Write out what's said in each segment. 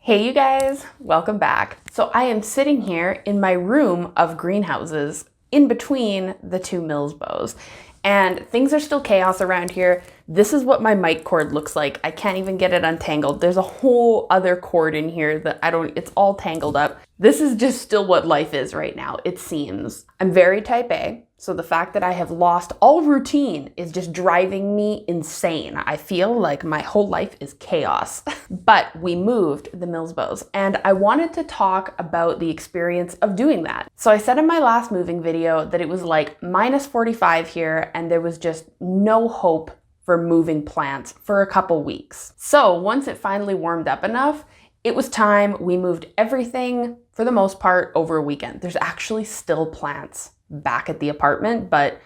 Hey you guys, welcome back. So I am sitting here in my room of greenhouses in between the two Millsbows, and things are still chaos around here. This is what my mic cord looks like. I can't even get it untangled. There's a whole other cord in here that it's all tangled up. This is just still what life is right now, it seems. I'm very type A, so the fact that I have lost all routine is just driving me insane. I feel like my whole life is chaos. But we moved the Millsbows, and I wanted to talk about the experience of doing that. So I said in my last moving video that it was like minus 45 here, and there was just no hope for moving plants for a couple weeks. So once it finally warmed up enough, it was time. We moved everything for the most part over a weekend. There's actually still plants back at the apartment, but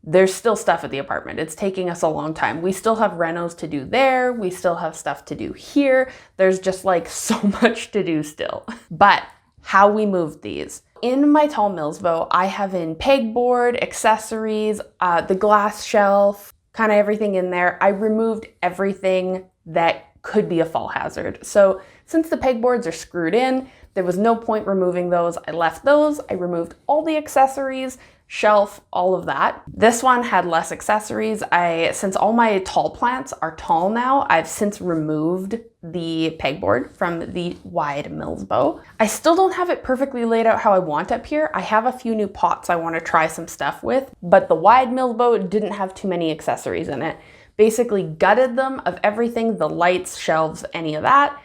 there's still stuff at the apartment. It's taking us a long time. We still have renos to do there. We still have stuff to do here. There's just like so much to do still. But how we moved these. In my tall Millsbow, I have in pegboard, accessories, the glass shelf, kind of everything in there. I removed everything that could be a fall hazard. So since the pegboards are screwed in, there was no point removing those. I left those. I removed all the accessories, shelf, all of that. This one had less accessories. Since all my tall plants are tall now, I've since removed the pegboard from the wide Millsbow. I still don't have it perfectly laid out how I want up here. I have a few new pots I want to try some stuff with, but the wide Millsbow didn't have too many accessories in it. Basically gutted them of everything, the lights, shelves, any of that.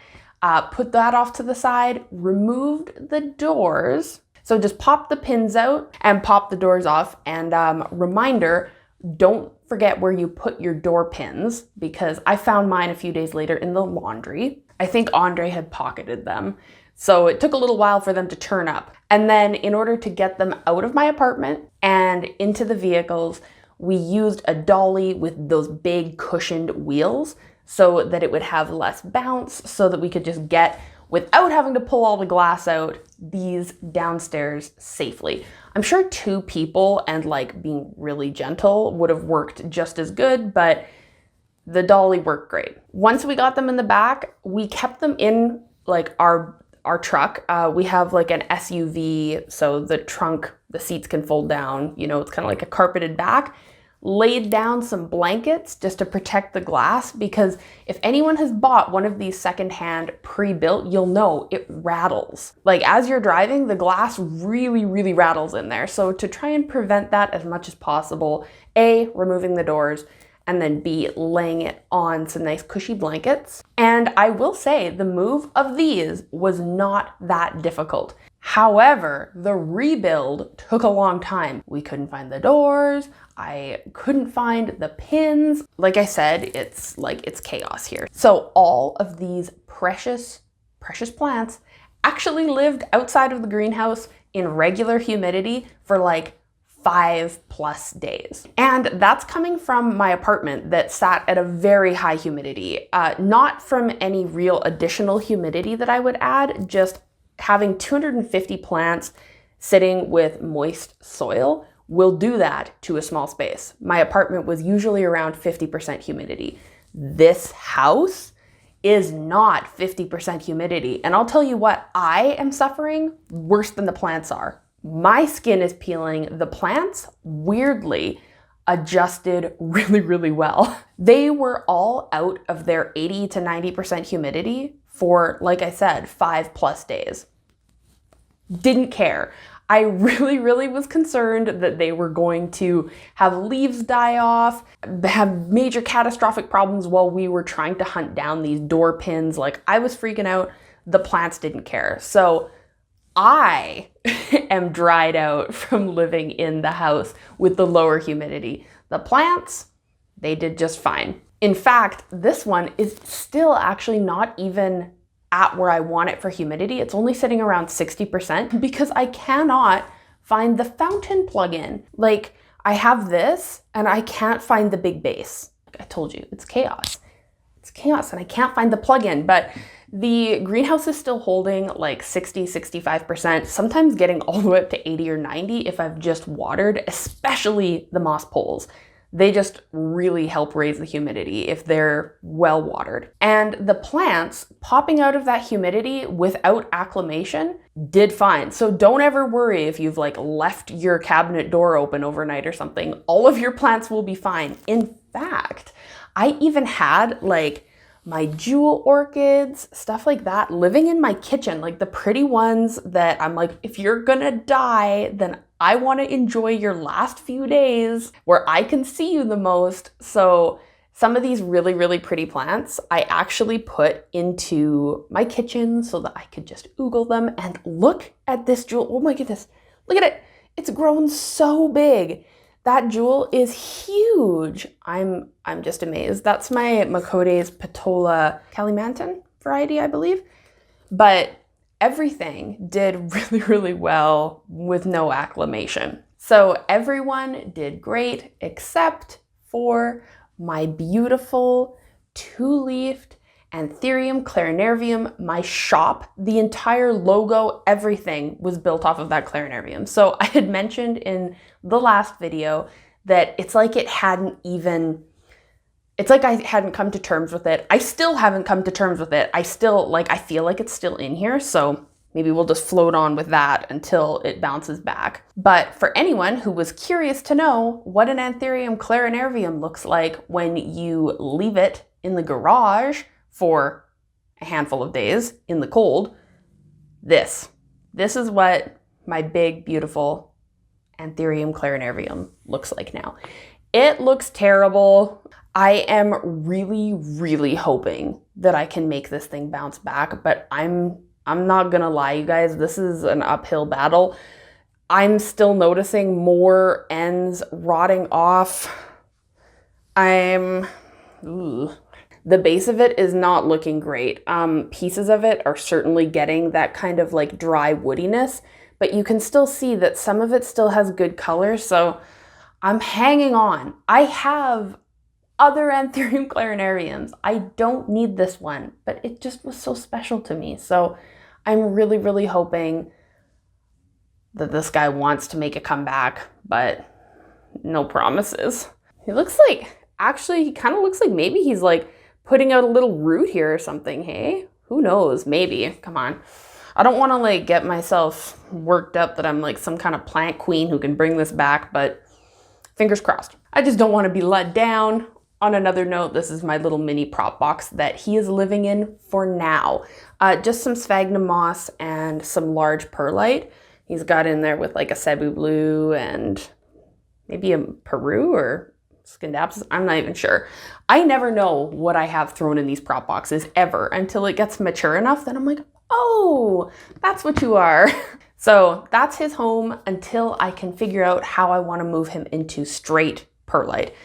Put that off to the side, removed the doors. So just pop the pins out and pop the doors off. And reminder, don't forget where you put your door pins, because I found mine a few days later in the laundry. I think Andre had pocketed them. So it took a little while for them to turn up. And then in order to get them out of my apartment and into the vehicles, we used a dolly with those big cushioned wheels so that it would have less bounce, so that we could just get, without having to pull all the glass out, these downstairs safely. I'm sure 2 people and like being really gentle would have worked just as good, but the dolly worked great. Once we got them in the back, we kept them in like our truck. We have like an SUV, so the trunk, the seats can fold down, you know, it's kind of like a carpeted back. Laid down some blankets just to protect the glass, because if anyone has bought one of these secondhand pre-built, you'll know it rattles. Like as you're driving, the glass really, really rattles in there. So to try and prevent that as much as possible, A, removing the doors, and then B, laying it on some nice cushy blankets. And I will say the move of these was not that difficult. However, the rebuild took a long time. We couldn't find the doors. I couldn't find the pins. Like I said, it's chaos here. So all of these precious plants actually lived outside of the greenhouse in regular humidity for like 5+ days. And that's coming from my apartment that sat at a very high humidity. Not from any real additional humidity that I would add, just having 250 plants sitting with moist soil will do that to a small space. My apartment was usually around 50% humidity. This house is not 50% humidity. And I'll tell you what, I am suffering worse than the plants are. My skin is peeling. The plants, weirdly, adjusted really, really well. They were all out of their 80 to 90% humidity for, like I said, 5+ days. Didn't care. I really, really was concerned that they were going to have leaves die off, have major catastrophic problems while we were trying to hunt down these door pins. Like I was freaking out. The plants didn't care. So I am dried out from living in the house with the lower humidity. The plants, they did just fine. In fact, this one is still actually not even at where I want it for humidity. It's only sitting around 60% because I cannot find the fountain plug-in. Like I have this and I can't find the big base. Like I told you, it's chaos. It's chaos and I can't find the plug-in, but the greenhouse is still holding like 60, 65%, sometimes getting all the way up to 80 or 90 if I've just watered, especially the moss poles. They just really help raise the humidity if they're well watered. And the plants popping out of that humidity without acclimation did fine. So don't ever worry if you've like left your cabinet door open overnight or something. All of your plants will be fine. In fact, I even had like my jewel orchids, stuff like that, living in my kitchen, like the pretty ones that I'm like, if you're gonna die, then I want to enjoy your last few days where I can see you the most. So some of these really, really pretty plants I actually put into my kitchen so that I could just oogle them. And look at this jewel. Oh my goodness, look at it. It's grown so big. That jewel is huge. I'm just amazed. That's my Makote's Patola Kalimantan variety, I believe. But everything did really, really well with no acclimation. So everyone did great except for my beautiful two-leafed Anthurium clarinervium. My shop, the entire logo, everything was built off of that clarinervium. So I had mentioned in the last video that it's like I hadn't come to terms with it. I still haven't come to terms with it. I feel like it's still in here. So maybe we'll just float on with that until it bounces back. But for anyone who was curious to know what an Anthurium clarinervium looks like when you leave it in the garage for a handful of days in the cold, this is what my big, beautiful Anthurium clarinervium looks like now. It looks terrible. I am really, really hoping that I can make this thing bounce back, but I'm not gonna lie, you guys, this is an uphill battle. I'm still noticing more ends rotting off. The base of it is not looking great. Pieces of it are certainly getting that kind of like dry woodiness, but you can still see that some of it still has good color, so I'm hanging on. I have other Anthurium clarinariums. I don't need this one, but it just was so special to me. So I'm really, really hoping that this guy wants to make a comeback, but no promises. He looks like, actually, he kind of looks like maybe he's like putting out a little root here or something, hey? Who knows? Maybe. Come on. I don't want to like get myself worked up that I'm like some kind of plant queen who can bring this back, but fingers crossed. I just don't want to be let down. On another note, this is my little mini prop box that he is living in for now. Just some sphagnum moss and some large perlite. He's got in there with like a Cebu blue and maybe a Peru or Scindapsus. I'm not even sure. I never know what I have thrown in these prop boxes ever until it gets mature enough. Then I'm like, oh, that's what you are. So that's his home until I can figure out how I want to move him into straight perlite.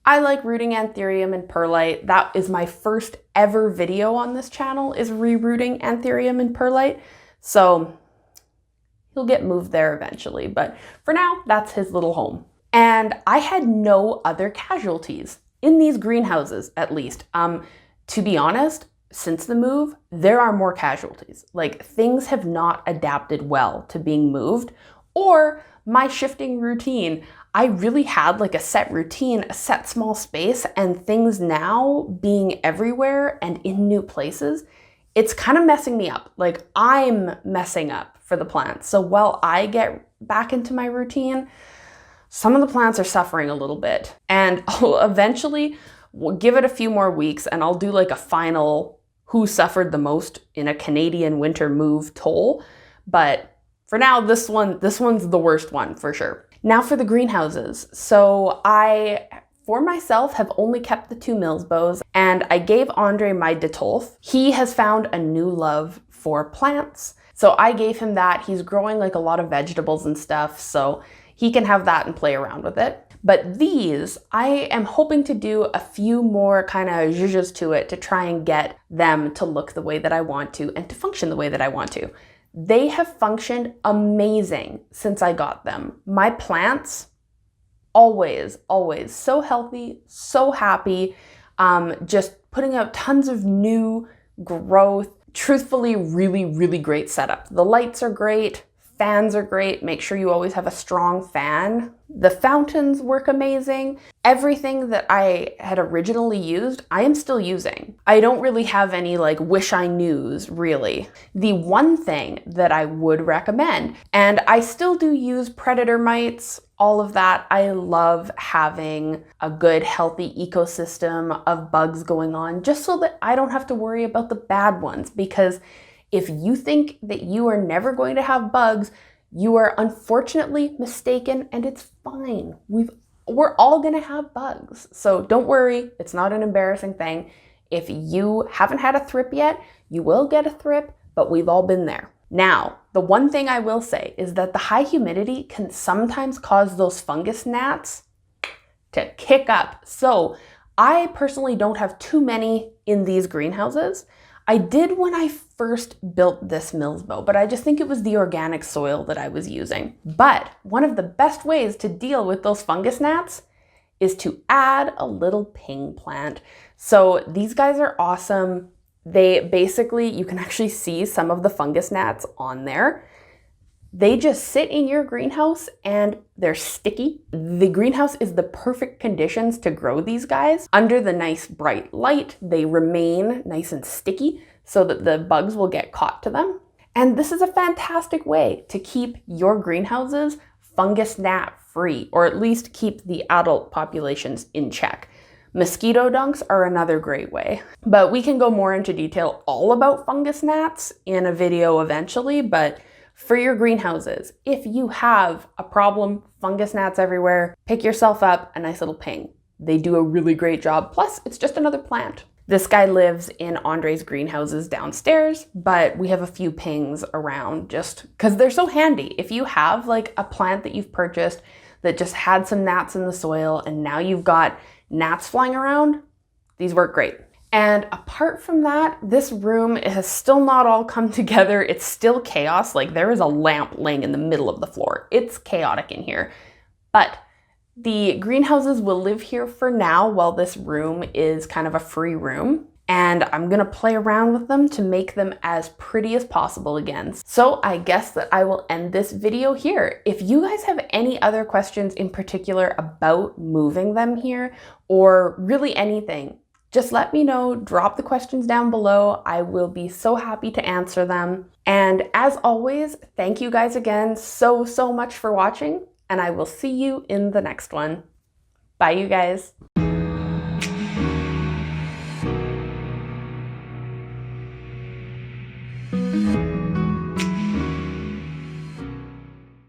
I like rooting Anthurium and perlite. That is my first ever video on this channel, is rerooting Anthurium and perlite. So he'll get moved there eventually, but for now, that's his little home. And I had no other casualties in these greenhouses, at least. To be honest, since the move, there are more casualties. Like, things have not adapted well to being moved or my shifting routine. I really had like a set routine, a set small space, and things now being everywhere and in new places, it's kind of messing me up. Like, I'm messing up for the plants. So while I get back into my routine, some of the plants are suffering a little bit. And I'll eventually give it a few more weeks and I'll do like a final who suffered the most in a Canadian winter move toll. But for now, this one's the worst one for sure. Now for the greenhouses. So I, for myself, have only kept the 2 Mills bows, and I gave Andre my Detolf. He has found a new love for plants. So I gave him that. He's growing like a lot of vegetables and stuff, so he can have that and play around with it. But these, I am hoping to do a few more kind of zhuzhes to it to try and get them to look the way that I want to and to function the way that I want to. They have functioned amazing since I got them. My plants, always so healthy, so happy, just putting out tons of new growth. Truthfully, really, really great setup. The lights are great, Fans are great. Make sure you always have a strong fan. The fountains work amazing. Everything that I had originally used, I am still using. I don't really have any like wish I knews, really. The one thing that I would recommend, and I still do use predator mites, all of that. I love having a good, healthy ecosystem of bugs going on just so that I don't have to worry about the bad ones, because if you think that you are never going to have bugs, you are unfortunately mistaken, and it's fine. We're all gonna have bugs. So don't worry, it's not an embarrassing thing. If you haven't had a thrip yet, you will get a thrip, but we've all been there. Now, the one thing I will say is that the high humidity can sometimes cause those fungus gnats to kick up. So I personally don't have too many in these greenhouses. I did when I first built this Mills bow, but I just think it was the organic soil that I was using. But one of the best ways to deal with those fungus gnats is to add a little ping plant. So these guys are awesome. They basically, you can actually see some of the fungus gnats on there. They just sit in your greenhouse and they're sticky. The greenhouse is the perfect conditions to grow these guys. Under the nice bright light, they remain nice and sticky so that the bugs will get caught to them. And this is a fantastic way to keep your greenhouses fungus gnat free, or at least keep the adult populations in check. Mosquito dunks are another great way, but we can go more into detail all about fungus gnats in a video eventually. But for your greenhouses, if you have a problem, fungus gnats everywhere, pick yourself up a nice little ping. They do a really great job. Plus, it's just another plant. This guy lives in Andre's greenhouses downstairs, but we have a few pings around just because they're so handy. If you have like a plant that you've purchased that just had some gnats in the soil and now you've got gnats flying around, these work great. And apart from that, this room has still not all come together. It's still chaos. Like there is a lamp laying in the middle of the floor. It's chaotic in here. But the greenhouses will live here for now while this room is kind of a free room. And I'm gonna play around with them to make them as pretty as possible again. So I guess that I will end this video here. If you guys have any other questions in particular about moving them here, or really anything, just let me know, drop the questions down below. I will be so happy to answer them. And as always, thank you guys again so much for watching, and I will see you in the next one. Bye, you guys.